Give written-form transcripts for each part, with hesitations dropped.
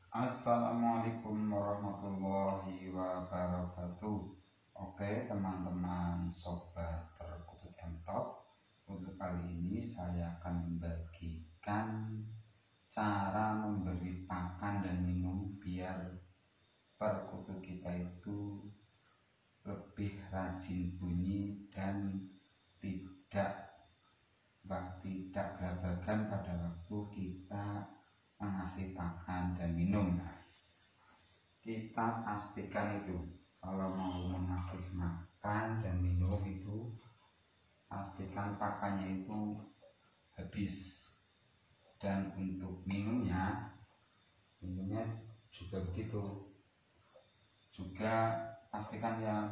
Assalamualaikum warahmatullahi wabarakatuh. Oke teman-teman sobat perkutut Mtalk, untuk kali ini saya akan membagikan cara memberi pakan dan minum biar perkutut kita itu lebih rajin bunyi dan tidak galabagan pada waktu kita mengasih pakan dan minum. Kita pastikan itu kalau mau mengasih makan dan minum itu pastikan pakannya itu habis, dan untuk minumnya juga begitu juga, pastikan ya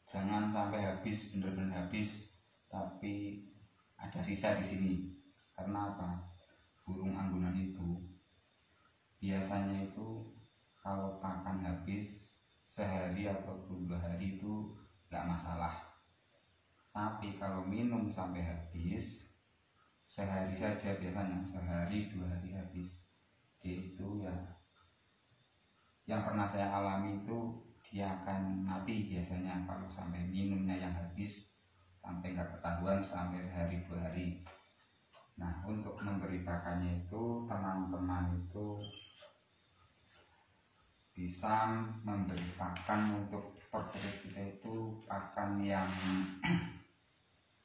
jangan sampai habis, benar-benar habis, tapi ada sisa di sini. Karena apa? Burung anggunan itu biasanya itu kalau pakan habis sehari atau 2 hari itu nggak masalah, tapi kalau minum sampai habis sehari saja, biasanya sehari 2 hari habis, dia itu ya, yang pernah saya alami itu dia akan mati biasanya kalau sampai minumnya yang habis sampai nggak ketahuan sampai sehari 2 hari. Nah, untuk memberi pakannya itu teman-teman itu bisa memberi pakan untuk perkutut kita itu pakan yang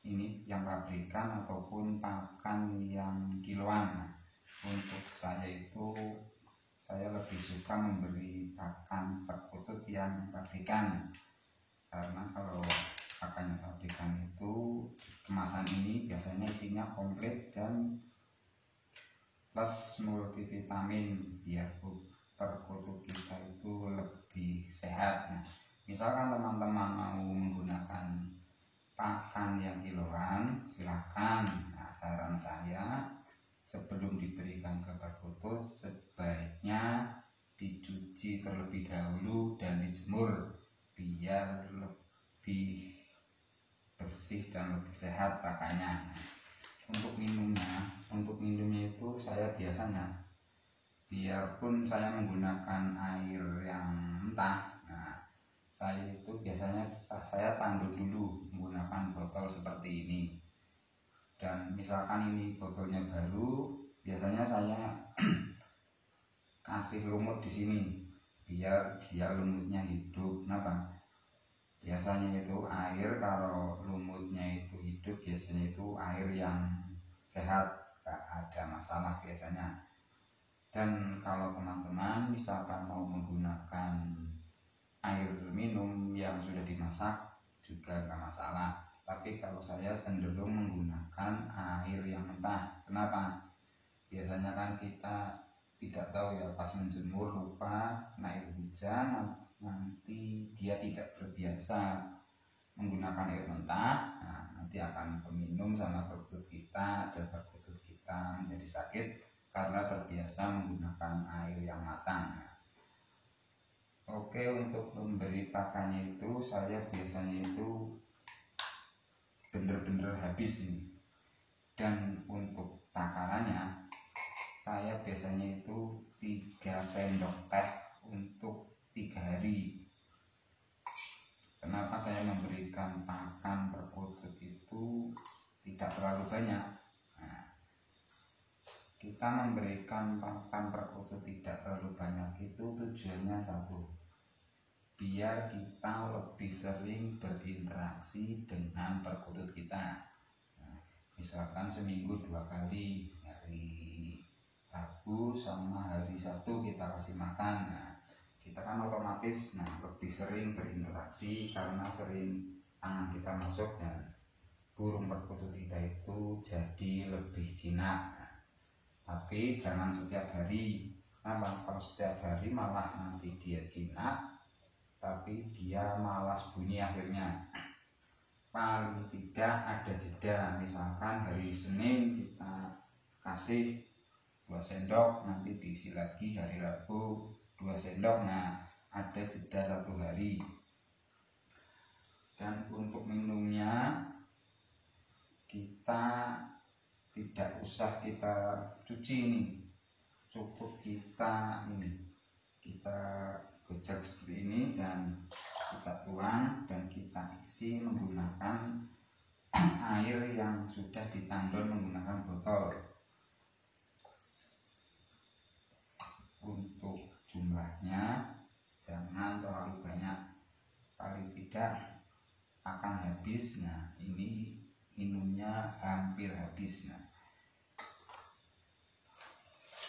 ini yang pabrikan ataupun pakan yang kiloan. Nah, untuk saya itu saya lebih suka memberi pakan perkutut yang pabrikan, karena kalau pakan pabrikan itu kemasan ini biasanya isinya komplit dan plus multivitamin biar perkutut kita itu lebih sehat. Nah, misalkan teman-teman mau menggunakan pakan yang kiloan, silahkan. Nah, saran saya sebelum diberikan ke perkutut sebaiknya dicuci terlebih dahulu dan dijemur biar lebih bersih dan lebih sehat pakannya. Untuk minumnya itu saya biasanya, biarpun saya menggunakan air yang mentah, nah saya itu biasanya saya tandur dulu menggunakan botol seperti ini. Dan misalkan ini botolnya baru, biasanya saya kasih lumut di sini biar dia lumutnya hidup. Kenapa? Biasanya itu air, kalau lumutnya itu hidup biasanya itu air yang sehat, gak ada masalah biasanya. Dan kalau teman-teman misalkan mau menggunakan air minum yang sudah dimasak juga gak masalah, tapi kalau saya cenderung menggunakan air yang mentah. Kenapa? Biasanya kan kita tidak tahu ya, pas menjemur lupa air hujan, nanti dia tidak terbiasa menggunakan air mentah, nah, nanti akan peminum sama perkutut kita, dan perkutut kita menjadi sakit karena terbiasa menggunakan air yang matang. Oke, untuk memberi pakannya itu saya biasanya itu bener-bener habis ini. Dan untuk takarannya saya biasanya itu 3 sendok teh untuk 3 hari. Kenapa saya memberikan pakan perkutut itu tidak terlalu banyak? Nah, kita memberikan pakan perkutut tidak terlalu banyak itu tujuannya satu, biar kita lebih sering berinteraksi dengan perkutut kita. Nah, misalkan seminggu 2 kali, hari Rabu sama hari Sabtu kita kasih makan. Nah, kita kan otomatis lebih sering berinteraksi karena sering tangan kita masuk dan burung perkutut kita itu jadi lebih jinak. Nah, tapi jangan setiap hari. Kalau setiap hari malah nanti dia jinak tapi dia malas bunyi akhirnya. Paling tidak ada jeda, misalkan hari Senin kita kasih 2 sendok, nanti diisi lagi hari Rabu 2 sendok. Nah, ada jeda 1 hari. Dan untuk minumnya kita tidak usah kita cuci ini, cukup kita ini kita gojek seperti ini dan kita tuang dan kita isi menggunakan air yang sudah ditandon menggunakan botol. Untuk jumlahnya jangan terlalu banyak, paling tidak akan habis. Nah, ini minumnya hampir habis. Nah,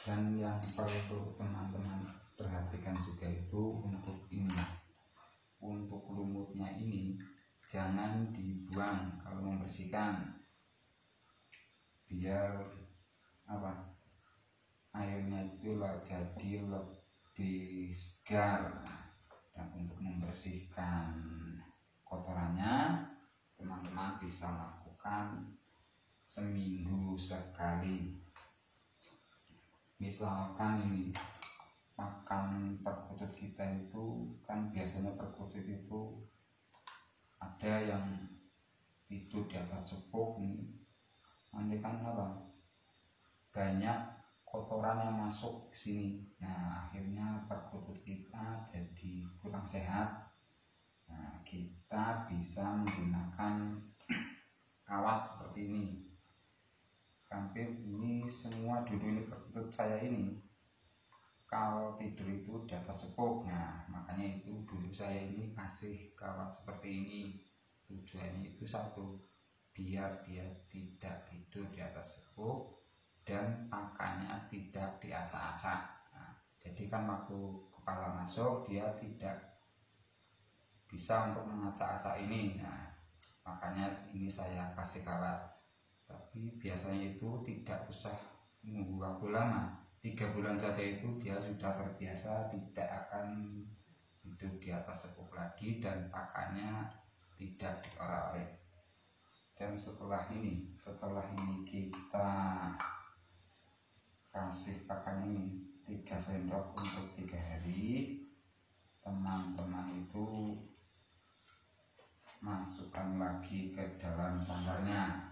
dan yang perlu teman-teman perhatikan juga itu untuk ini, untuk lumutnya ini jangan dibuang kalau membersihkan, biar airnya itu jadi lebih segar. Dan untuk membersihkan kotorannya teman-teman bisa lakukan seminggu sekali. Misalkan ini makan perkutut kita itu kan biasanya perkutut itu ada yang tidur di atas cepuk nih, nanti kan banyak kotoran yang masuk ke sini. Nah, akhirnya perkutut kita jadi kurang sehat. Nah, kita bisa menggunakan kawat seperti ini. Hampir ini semua dulu ini perkutut saya ini kalau tidur itu di atas cepuk. Nah, makanya itu dulu saya ini kasih kawat seperti ini. Tujuannya itu satu, biar dia tidak tidur di atas cepuk dan pakannya tidak diacak-acak. Nah, jadi kan waktu kepala masuk dia tidak bisa untuk mengacak-acak ini. Nah, makanya ini saya kasih kawat. Tapi biasanya itu tidak usah menunggu waktu lama, 3 bulan saja itu dia sudah terbiasa tidak akan hidup di atas cepuk lagi dan pakannya tidak diorak-arik. Dan setelah ini kita kasih pakan ini 3 sendok untuk 3 hari. Teman-teman itu masukkan lagi ke dalam sangkarnya.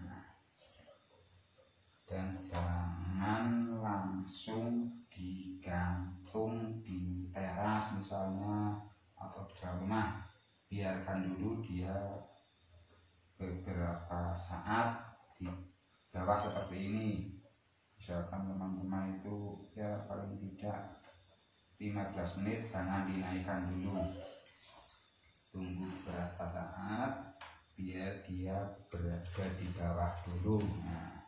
Dan jangan langsung digantung di teras misalnya atau di dalam rumah. Biarkan dulu dia beberapa saat di bawah seperti ini. Misalkan teman-teman itu ya paling tidak 15 menit, jangan dinaikkan dulu. Tunggu beberapa saat biar dia berada di bawah dulu. Nah,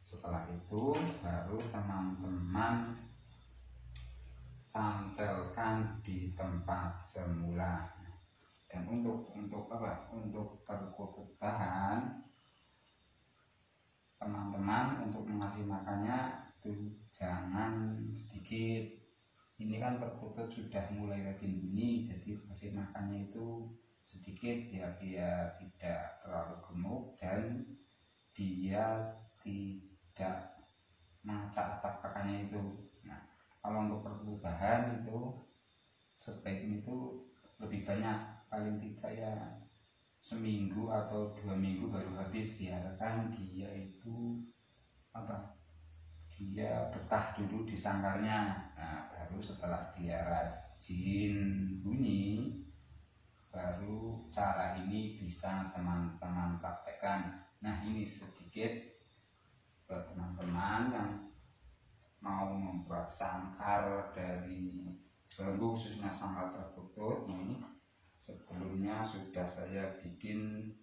setelah itu baru teman-teman cantelkan di tempat semula. Dan untuk perkutut bahan, teman-teman untuk mengasih makannya itu jangan sedikit. Ini kan perkutut sudah mulai rajin bunyi, jadi kasih makannya itu sedikit biar dia tidak terlalu gemuk dan dia tidak mengacak-acak pakannya itu. Nah, kalau untuk perkutut bahan itu sebaiknya itu lebih banyak, paling tidak ya seminggu atau 2 minggu baru habis. Biarkan dia itu dia betah dulu di sangkarnya. Nah, baru setelah dia rajin bunyi, baru cara ini bisa teman-teman praktekkan. Nah, ini sedikit buat teman-teman yang mau membuat sangkar dari bambu, khususnya sangkar perkutut. Ini sebelumnya sudah saya bikin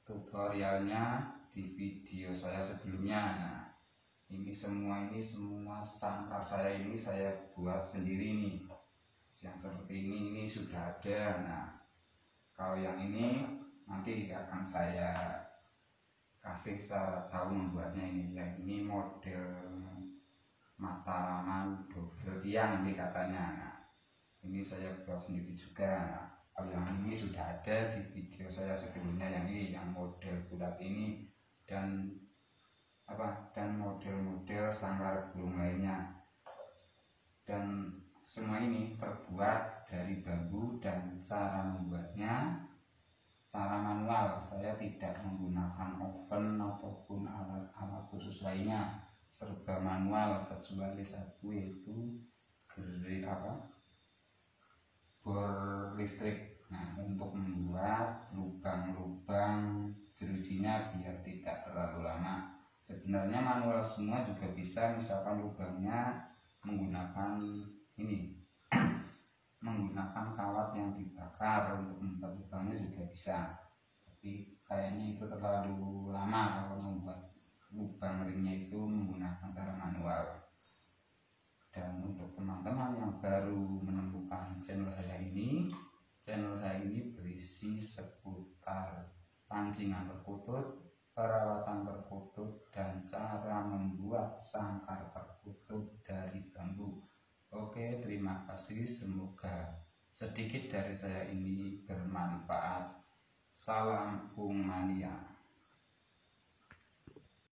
tutorialnya di video saya sebelumnya. Nah, ini semua sangkar saya ini saya buat sendiri nih. Yang seperti ini sudah ada. Nah, kalau yang ini nanti akan saya kasih cara tahu membuatnya ini. Yang ini model Mataraman double tiang ini katanya. Nah, ini saya buat sendiri juga. Kalau yang ini sudah ada di video saya sebelumnya, yang ini yang model bulat ini dan model-model sangkar burung lainnya. Dan semua ini terbuat dari bambu dan cara membuatnya cara manual. Saya tidak menggunakan oven ataupun alat-alat khusus lainnya. serba manual kecuali satu, yaitu bor listrik. Nah, untuk membuat lubang-lubang jerujinya biar tidak terlalu lama. Sebenarnya manual semua juga bisa, misalkan lubangnya menggunakan ini menggunakan kawat yang dibakar untuk membuat lubangnya juga bisa, tapi kayaknya itu terlalu lama kalau membuat lubang ringnya itu menggunakan cara manual. Dan untuk teman-teman yang baru menemukan channel saya ini berisi seputar pancingan perkutut, perawatan perkutut, dan cara membuat sangkar perkutut dari bambu. Oke, terima kasih. Semoga sedikit dari saya ini bermanfaat. Salam Pungmania.